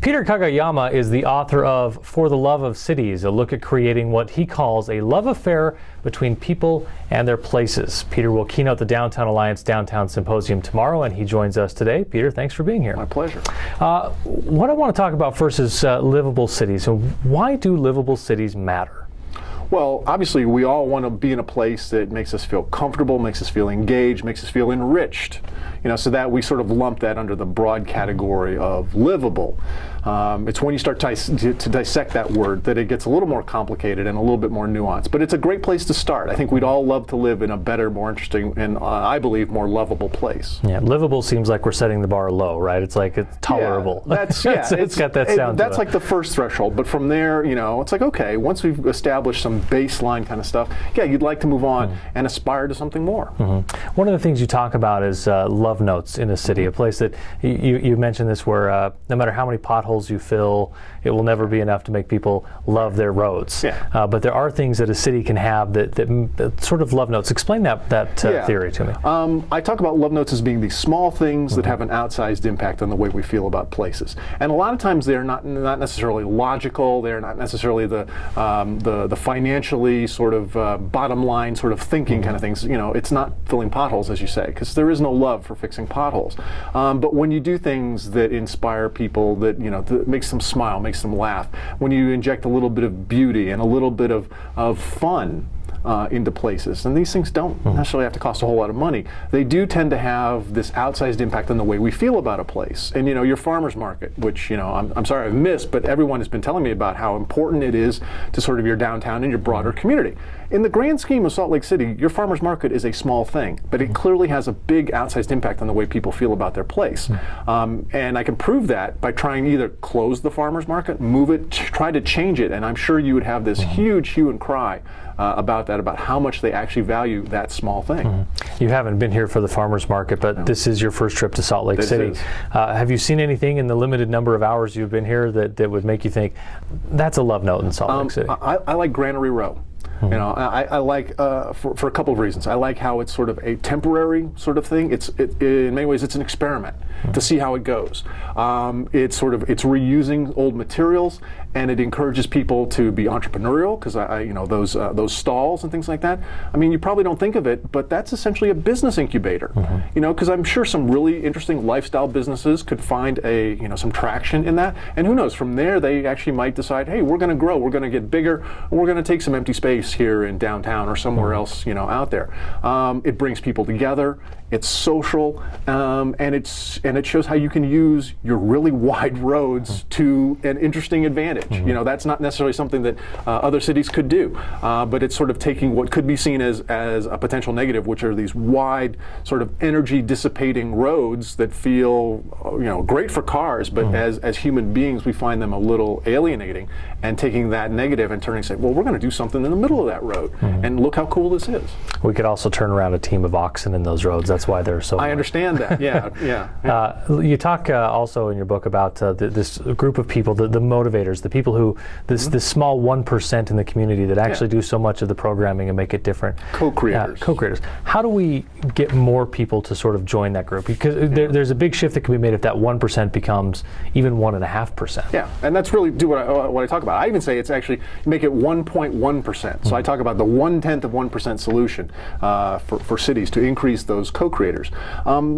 Peter Kageyama is the author of For the Love of Cities, a look at creating what he calls a love affair between people and their places. Peter will keynote the Downtown Alliance Downtown Symposium tomorrow, and he joins us today. Peter, thanks for being here. My pleasure. What I want to talk about first is livable cities. So why do livable cities matter? Well, obviously, we all want to be in a place that makes us feel comfortable, makes us feel engaged, makes us feel enriched. So that we sort of lump that under the broad category of livable. It's when you start to dissect that word that it gets a little more complicated and a little bit more nuanced. But it's a great place to start. I think we'd all love to live in a better, more interesting, and I believe more lovable place. Yeah, livable seems like we're setting the bar low, right? It's like it's tolerable. Yeah, it's got that sound. That's like the first threshold. But from there, it's like, okay, once we've established some baseline kind of stuff, yeah, you'd like to move on and aspire to something more. One of the things you talk about is love notes in a city, a place that you mentioned this where no matter how many potholes you fill, it will never be enough to make people love their roads. Yeah. But there are things that a city can have that sort of love notes. Explain that theory to me. I talk about love notes as being these small things that have an outsized impact on the way we feel about places. And a lot of times they're not necessarily logical. They're not necessarily the financially sort of bottom line sort of thinking kind of things. It's not filling potholes, as you say, because there is no love for fixing potholes. But when you do things that inspire people, that that makes them smile, makes them laugh, when you inject a little bit of beauty and a little bit of fun into places, and these things don't necessarily have to cost a whole lot of money, they do tend to have this outsized impact on the way we feel about a place. And your farmer's market, which I'm sorry I've missed, but everyone has been telling me about how important it is to sort of your downtown and your broader community. In the grand scheme of Salt Lake City, your farmer's market is a small thing, but it clearly has a big outsized impact on the way people feel about their place. And I can prove that by trying either close the farmer's market, move it, try to change it, and I'm sure you would have this huge hue and cry about how much they actually value that small thing. You haven't been here for the farmer's market, but this is your first trip to Salt Lake City. Have you seen anything in the limited number of hours you've been here that would make you think that's a love note in Salt Lake City? I like Granary Row. I like for a couple of reasons. I like how it's sort of a temporary sort of thing. In many ways it's an experiment to see how it goes. It's reusing old materials, and it encourages people to be entrepreneurial, because those stalls and things like that. I mean, you probably don't think of it, but that's essentially a business incubator. Because I'm sure some really interesting lifestyle businesses could find some traction in that, and who knows, from there they actually might decide, hey, we're going to grow, we're going to get bigger, we're going to take some empty space here in downtown or somewhere else out there. It brings people together, it's social, and it shows how you can use your really wide roads to an interesting advantage. That's not necessarily something that other cities could do, but it's sort of taking what could be seen as a potential negative, which are these wide sort of energy dissipating roads that feel great for cars, but as human beings we find them a little alienating, and taking that negative and turning, say, well, we're going to do something in the middle of that road, and look how cool this is. We could also turn around a team of oxen in those roads. That's why they're so I understand that. Yeah. You talk also in your book about this group of people, the motivators, the people who this small 1% in the community that actually do so much of the programming and make it different. Co-creators. Co-creators. How do we get more people to sort of join that group? Because there's a big shift that can be made if that 1% becomes even 1.5%. Yeah, and that's really what I talk about. I even say it's actually make it 1.1%. So I talk about the 1/10 of 1% solution for cities to increase those co-creators.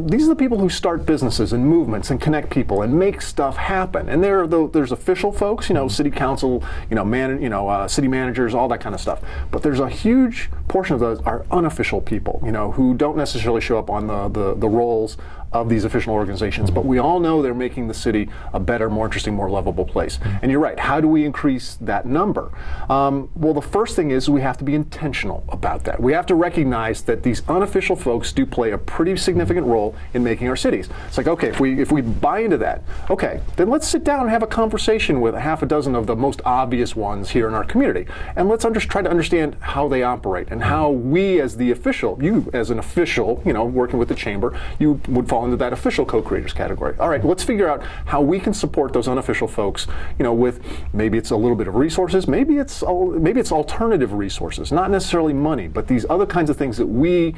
These are the people who start businesses and movements and connect people and make stuff happen. And there's official folks, city council, city managers, all that kind of stuff. But there's a huge portion of those are unofficial people, who don't necessarily show up on the roles of these official organizations, but we all know they're making the city a better, more interesting, more livable place. And you're right, how do we increase that number? Well, the first thing is we have to be intentional about that. We have to recognize that these unofficial folks do play a pretty significant role in making our cities. It's like, okay, if we buy into that, okay, then let's sit down and have a conversation with a half a dozen of the most obvious ones here in our community, and let's try to understand how they operate and how we as the official, you as an official, working with the chamber, you would fall fall into that official co-creators category. All right, let's figure out how we can support those unofficial folks, with maybe it's a little bit of resources, maybe it's alternative resources, not necessarily money, but these other kinds of things that we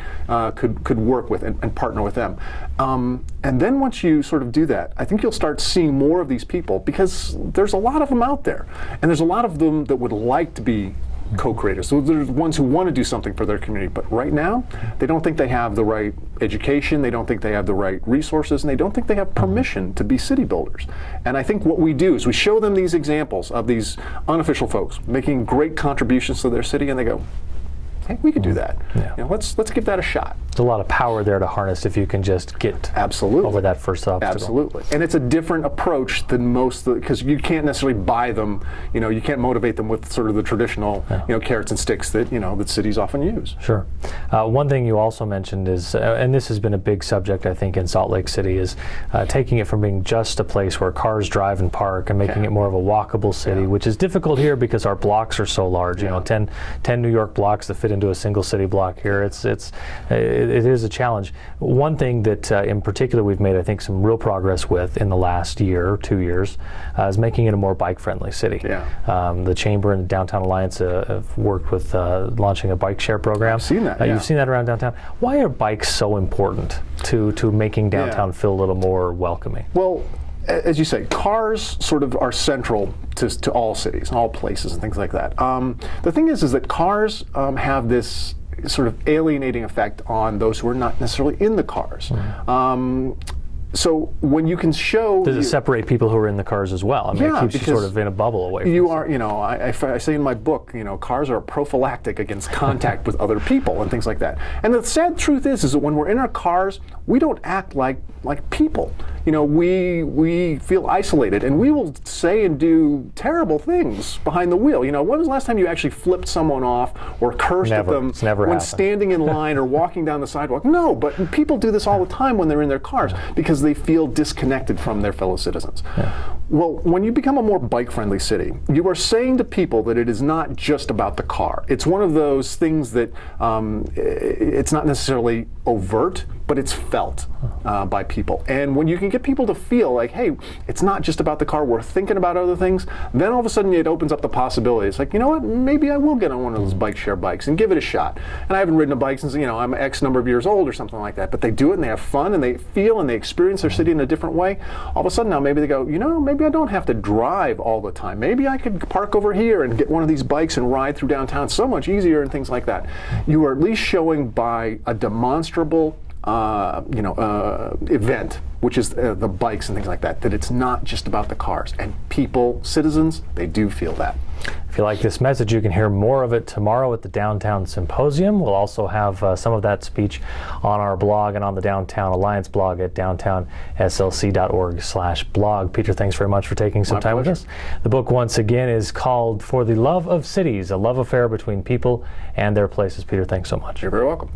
could work with and partner with them. And then once you sort of do that, I think you'll start seeing more of these people, because there's a lot of them out there, and there's a lot of them that would like to be co-creators. So there's ones who want to do something for their community, but right now they don't think they have the right education, they don't think they have the right resources, and they don't think they have permission to be city builders. And I think what we do is we show them these examples of these unofficial folks making great contributions to their city, and they go, hey, we could do that. Yeah. Let's give that a shot. There's a lot of power there to harness if you can just get over that first obstacle. Absolutely. And it's a different approach than most, because you can't necessarily buy them, you can't motivate them with sort of the traditional, carrots and sticks that, that cities often use. Sure. One thing you also mentioned is, and this has been a big subject, I think, in Salt Lake City, is taking it from being just a place where cars drive and park and making it more of a walkable city, which is difficult here because our blocks are so large, 10 New York blocks that fit into a single city block here. It is a challenge. One thing that in particular we've made, I think, some real progress with in the last year, 2 years, is making it a more bike-friendly city. Yeah. The Chamber and Downtown Alliance have worked with launching a bike share program. I've seen that. You've seen that around downtown. Why are bikes so important to making downtown feel a little more welcoming? Well, as you say, cars sort of are central to all cities, all places, and things like that. The thing is that cars have this sort of alienating effect on those who are not necessarily in the cars. So when you can show... Does it separate people who are in the cars as well? I mean, it keeps you sort of in a bubble away from you are, I say in my book, cars are prophylactic against contact with other people and things like that. And the sad truth is that when we're in our cars, we don't act like people. We feel isolated, and we will say and do terrible things behind the wheel. When was the last time you actually flipped someone off or cursed at them when standing in line or walking down the sidewalk? No, but people do this all the time when they're in their cars because they feel disconnected from their fellow citizens. Yeah. Well, when you become a more bike-friendly city, you are saying to people that it is not just about the car. It's one of those things that it's not necessarily overt, but it's felt by people. And when you can get people to feel like, hey, it's not just about the car, we're thinking about other things, then all of a sudden it opens up the possibility. It's like, you know what, maybe I will get on one of those bike share bikes and give it a shot. And I haven't ridden a bike since, I'm X number of years old or something like that, but they do it and they have fun and they feel and they experience their city in a different way. All of a sudden now maybe they go, maybe I don't have to drive all the time. Maybe I could park over here and get one of these bikes and ride through downtown so much easier and things like that. You are at least showing by a demonstrable event, which is the bikes and things like that it's not just about the cars. And people, citizens, they do feel that. If you like this message, you can hear more of it tomorrow at the Downtown Symposium. We'll also have some of that speech on our blog and on the Downtown Alliance blog at downtownslc.org/blog. Peter, thanks very much for taking some time with us. The book, once again, is called For the Love of Cities, a love affair between people and their places. Peter, thanks so much. You're very welcome.